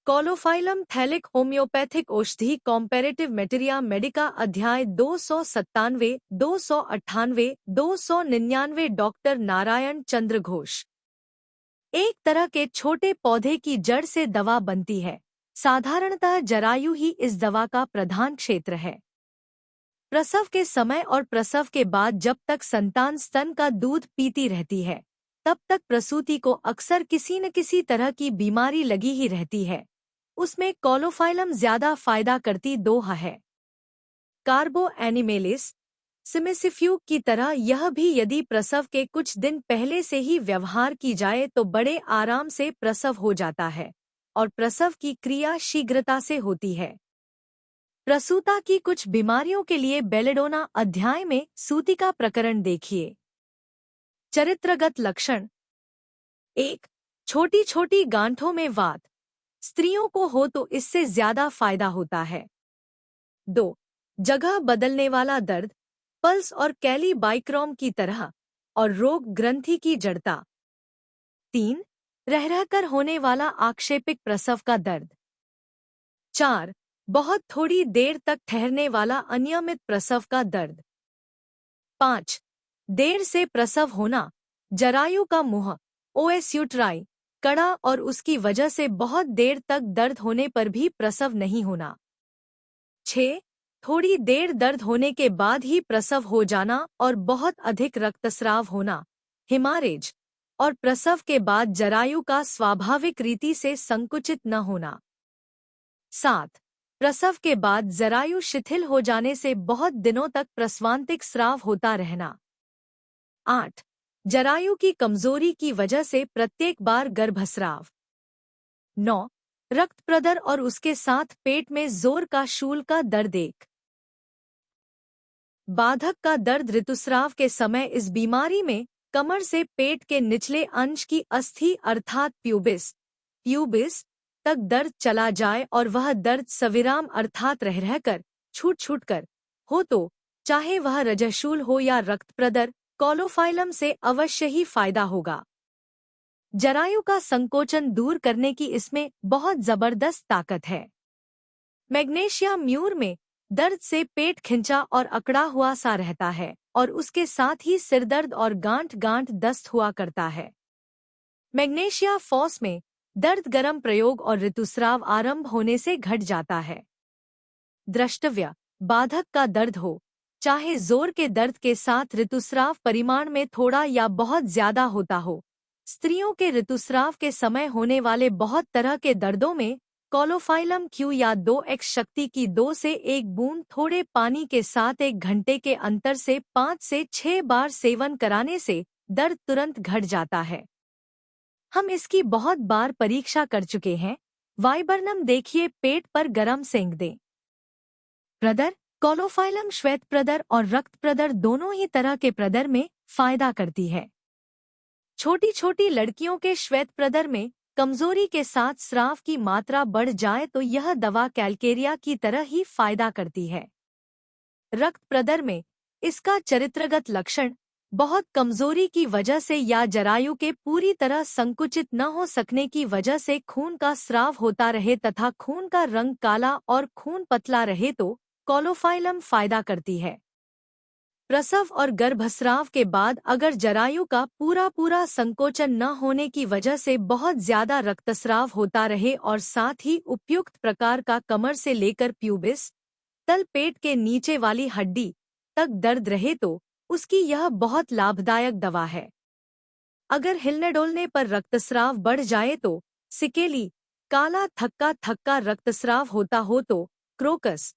कॉलोफाइलम phthalic homeopathic औषधि comparative मेटेरिया Medica अध्याय 297, 298, 299 doctor Narayan चंद्र घोष। एक तरह के छोटे पौधे की जड़ से दवा बनती है। साधारणतः जरायु ही इस दवा का प्रधान क्षेत्र है। प्रसव के समय और प्रसव के बाद जब तक संतान स्तन का दूध पीती रहती है, तब तक प्रसूति को अक्सर किसी न किसी तरह की बीमारी लगी ही रहती है। उसमें कॉलोफाइलम ज्यादा फायदा करती दोहा है। कार्बो एनिमेलिस सिमिसिफ्यूग की तरह यह भी यदि प्रसव के कुछ दिन पहले से ही व्यवहार की जाए तो बड़े आराम से प्रसव हो जाता है और प्रसव की क्रिया शीघ्रता से होती है। प्रसूता की कुछ बीमारियों के लिए बेलेडोना अध्याय में सूतिका प्रकरण देखिए। चरित्रगत लक्षण। 1. छोटी छोटी गांठों में वात, स्त्रियों को हो तो इससे ज्यादा फायदा होता है। 2. जगह बदलने वाला दर्द, पल्स और कैली बाइक्रोम की तरह और रोग ग्रंथि की जड़ता। 3. रह रहकर होने वाला आक्षेपिक प्रसव का दर्द। 4. बहुत थोड़ी देर तक ठहरने वाला अनियमित प्रसव का दर्द। 5. देर से प्रसव होना, जरायु का मुंह ओएस यूट्राई कड़ा और उसकी वजह से बहुत देर तक दर्द होने पर भी प्रसव नहीं होना। 6. थोड़ी देर दर्द होने के बाद ही प्रसव हो जाना और बहुत अधिक रक्तस्राव होना, हिमारेज, और प्रसव के बाद जरायु का स्वाभाविक रीति से संकुचित न होना। 7. प्रसव के बाद जरायु शिथिल हो जाने से बहुत दिनों तक प्रसवांतिक स्राव होता रहना। 8. जरायु की कमजोरी की वजह से प्रत्येक बार गर्भस्राव। 9. रक्त प्रदर और उसके साथ पेट में जोर का शूल का दर्द। 1. बाधक का दर्द ऋतुस्राव के समय इस बीमारी में कमर से पेट के निचले अंश की अस्थि अर्थात प्यूबिस तक दर्द चला जाए और वह दर्द सविराम अर्थात रह रहकर छूट कर हो तो चाहे वह रजशूल हो या रक्त प्रदर, कॉलोफाइलम से अवश्य ही फायदा होगा। जरायु का संकोचन दूर करने की इसमें बहुत जबरदस्त ताकत है। मैग्नेशिया म्यूर में दर्द से पेट खिंचा और अकड़ा हुआ सा रहता है और उसके साथ ही सिरदर्द और गांठ गांठ दस्त हुआ करता है। मैग्नेशिया फॉस में दर्द गरम प्रयोग और ऋतुस्राव आरंभ होने से घट जाता है। द्रष्टव्य, बाधक का दर्द हो, चाहे जोर के दर्द के साथ ऋतुस्राव परिमाण में थोड़ा या बहुत ज्यादा होता हो, स्त्रियों के ऋतुस्राव के समय होने वाले बहुत तरह के दर्दों में कॉलोफाइलम क्यू या 2x शक्ति की 2 से 1 बूंद थोड़े पानी के साथ 1 घंटे के अंतर से 5 से 6 बार सेवन कराने से दर्द तुरंत घट जाता है। हम इसकी बहुत बार परीक्षा कर चुके हैं। वाइबर्नम देखिए, पेट पर गरम सेंक दें। प्रदर, कॉलोफाइलम श्वेत प्रदर और रक्त प्रदर दोनों ही तरह के प्रदर में फायदा करती है। छोटी छोटी लड़कियों के श्वेत प्रदर में कमजोरी के साथ स्राव की मात्रा बढ़ जाए तो यह दवा कैलकेरिया की तरह ही फायदा करती है। रक्त प्रदर में इसका चरित्रगत लक्षण बहुत कमजोरी की वजह से या जरायु के पूरी तरह संकुचित न हो सकने की वजह से खून का स्राव होता रहे तथा खून का रंग काला और खून पतला रहे तो कॉलोफाइलम फायदा करती है। प्रसव और गर्भस्राव के बाद अगर जरायु का पूरा संकोचन न होने की वजह से बहुत ज्यादा रक्तस्राव होता रहे और साथ ही उपयुक्त प्रकार का कमर से लेकर प्यूबिस तल पेट के नीचे वाली हड्डी तक दर्द रहे तो उसकी यह बहुत लाभदायक दवा है। अगर हिलने डोलने पर रक्तस्राव बढ़ जाए तो सिकेली, काला थक्का रक्तस्राव होता हो तो क्रोकस,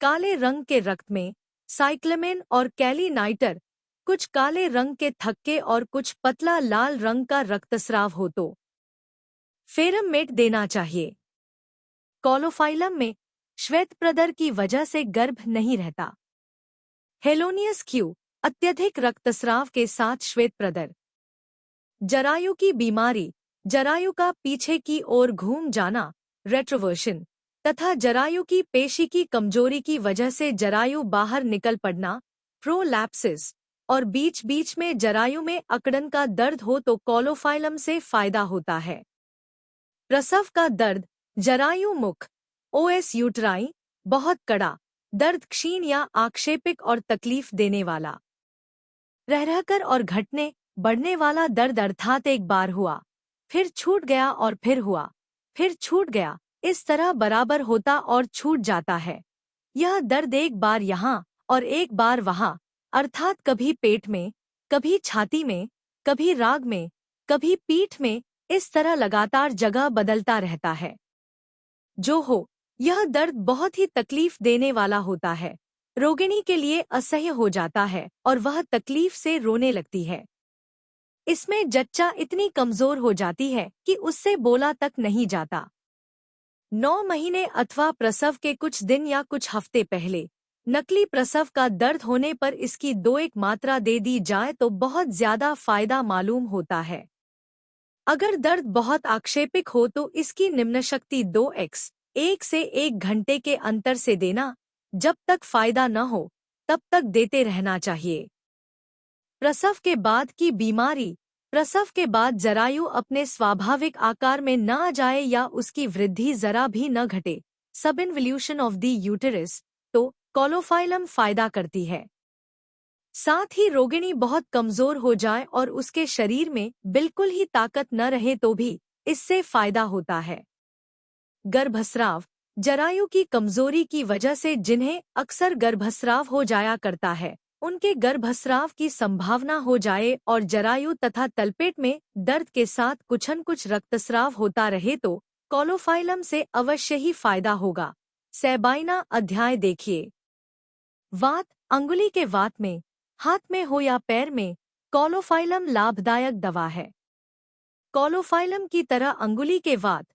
काले रंग के रक्त में साइक्लमेन और कैलीनाइटर, कुछ काले रंग के थक्के और कुछ पतला लाल रंग का रक्तस्राव हो तो फेरममेट देना चाहिए। कॉलोफाइलम में श्वेत प्रदर की वजह से गर्भ नहीं रहता। हेलोनियस क्यू, अत्यधिक रक्तस्राव के साथ श्वेत प्रदर। जरायु की बीमारी, जरायु का पीछे की ओर घूम जाना, रेट्रोवर्शन, तथा जरायु की पेशी की कमजोरी की वजह से जरायु बाहर निकल पड़ना, प्रोलैप्सिस, और बीच बीच में जरायु में अकड़न का दर्द हो तो कॉलोफाइलम से फायदा होता है। प्रसव का दर्द जरायु मुख, ओएस यूटराई, बहुत कड़ा, दर्द क्षीण या आक्षेपिक और तकलीफ देने वाला। रह रहकर और घटने बढ़ने वाला दर्द अर्थात एक बार हुआ, फिर छूट गया और फिर हुआ, फिर छूट गया, इस तरह बराबर होता और छूट जाता है। यह दर्द एक बार यहाँ और एक बार वहाँ, अर्थात कभी पेट में, कभी छाती में, कभी राग में, कभी पीठ में, इस तरह लगातार जगह बदलता रहता है। जो हो, यह दर्द बहुत ही तकलीफ देने वाला होता है। रोगिणी के लिए असह्य हो जाता है और वह तकलीफ से रोने लगती है। इसमें जच्चा इतनी कमजोर हो जाती है कि उससे बोला तक नहीं जाता। 9 महीने अथवा प्रसव के कुछ दिन या कुछ हफ्ते पहले नकली प्रसव का दर्द होने पर इसकी 2-1 मात्रा दे दी जाए तो बहुत ज्यादा फायदा मालूम होता है। अगर दर्द बहुत आक्षेपिक हो तो इसकी निम्न शक्ति 2x 1 से 1 घंटे के अंतर से देना, जब तक फायदा न हो तब तक देते रहना चाहिए। प्रसव के बाद की बीमारी, प्रसव के बाद जरायु अपने स्वाभाविक आकार में न आ जाए या उसकी वृद्धि जरा भी न घटे, सबइन्वल्यूशन ऑफ द यूटेरस, तो कोलोफाइलम फायदा करती है। साथ ही रोगिणी बहुत कमजोर हो जाए और उसके शरीर में बिल्कुल ही ताकत न रहे तो भी इससे फायदा होता है। गर्भस्राव, जरायु की कमजोरी की वजह से जिन्हें अक्सर गर्भस्राव हो जाया करता है, उनके गर्भस्राव की संभावना हो जाए और जरायु तथा तलपेट में दर्द के साथ कुछ रक्तस्राव होता रहे तो कोलोफाइलम से अवश्य ही फायदा होगा। सैबाइना अध्याय देखिए। वात, अंगुली के वात में, हाथ में हो या पैर में, कोलोफाइलम लाभदायक दवा है। कोलोफाइलम की तरह अंगुली के वात,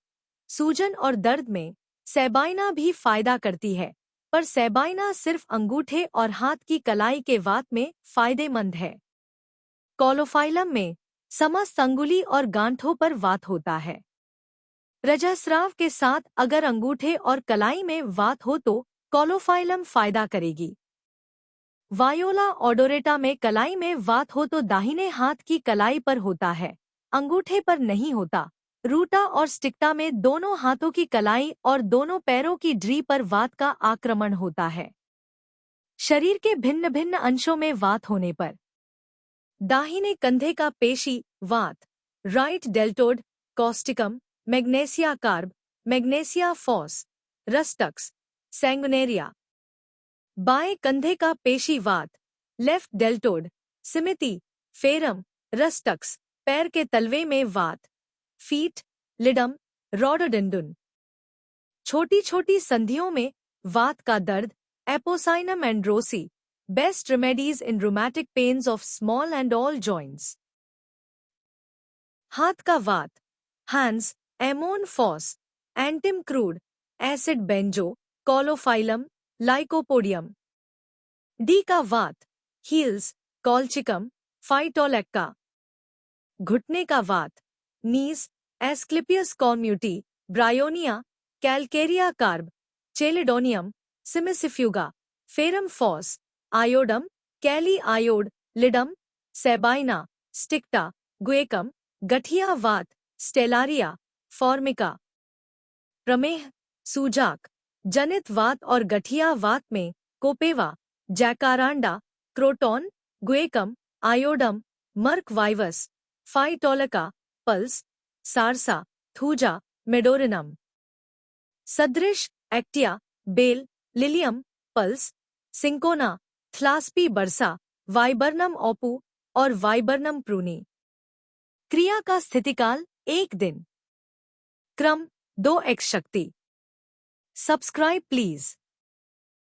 सूजन और दर्द में सैबाइना भी फायदा करती है, पर सैबाइना सिर्फ अंगूठे और हाथ की कलाई के वात में फायदेमंद है। कोलोफाइलम में समस्त अंगुली और गांठों पर वात होता है। रजस्राव के साथ अगर अंगूठे और कलाई में वात हो तो कोलोफाइलम फायदा करेगी। वायोला ओडोरेटा में कलाई में वात हो तो दाहिने हाथ की कलाई पर होता है, अंगूठे पर नहीं होता। रूटा और स्टिक्टा में दोनों हाथों की कलाई और दोनों पैरों की ड्री पर वात का आक्रमण होता है। शरीर के भिन्न भिन्न अंशों में वात होने पर दाहिने कंधे का पेशी वात, right deltoid, causticum, magnesia carb, magnesia phos, rhus tox, sanguinaria. बाएं कंधे का पेशी वात, लेफ्ट डेल्टोड, सिमिति, फेरम, रस्टक्स, पैर के तलवे में वात, फीट, लिडम, रोडोडेंड्रन। छोटी छोटी संधियों में वात का दर्द, एपोसाइनम एंड्रोसी, best remedies in rheumatic pains of small and all joints. हाथ का वात, hands, ammon phos, antim crud, acid benzo, caulophyllum, lycopodium. डी का वात, हील्स, कॉल्चिकम, फाइटोलेक्का। घुटने का वात, knees, asclepias cornuti, bryonia, calcarea carb, chelidonium, cimicifuga, ferrum phos, iodum, kali iod, ledum, sabina, sticta, guaiacum. गठिया वात, स्टेलारिया, फॉर्मिका। प्रमेह, सूजाक, जनित वात और गठिया वात में copaiva, jacaranda, croton, guaiacum, iodum, merc vivus, phytolacca, puls, sarsa, thuja, medorrhinum. सदृश, actaea, bell, lilium, puls, cinchona, thlaspi bursa, viburnum ओपू और वाइबर्नम प्रूनी। क्रिया का स्थितिकाल 1 दिन। क्रम 2x शक्ति। Subscribe please.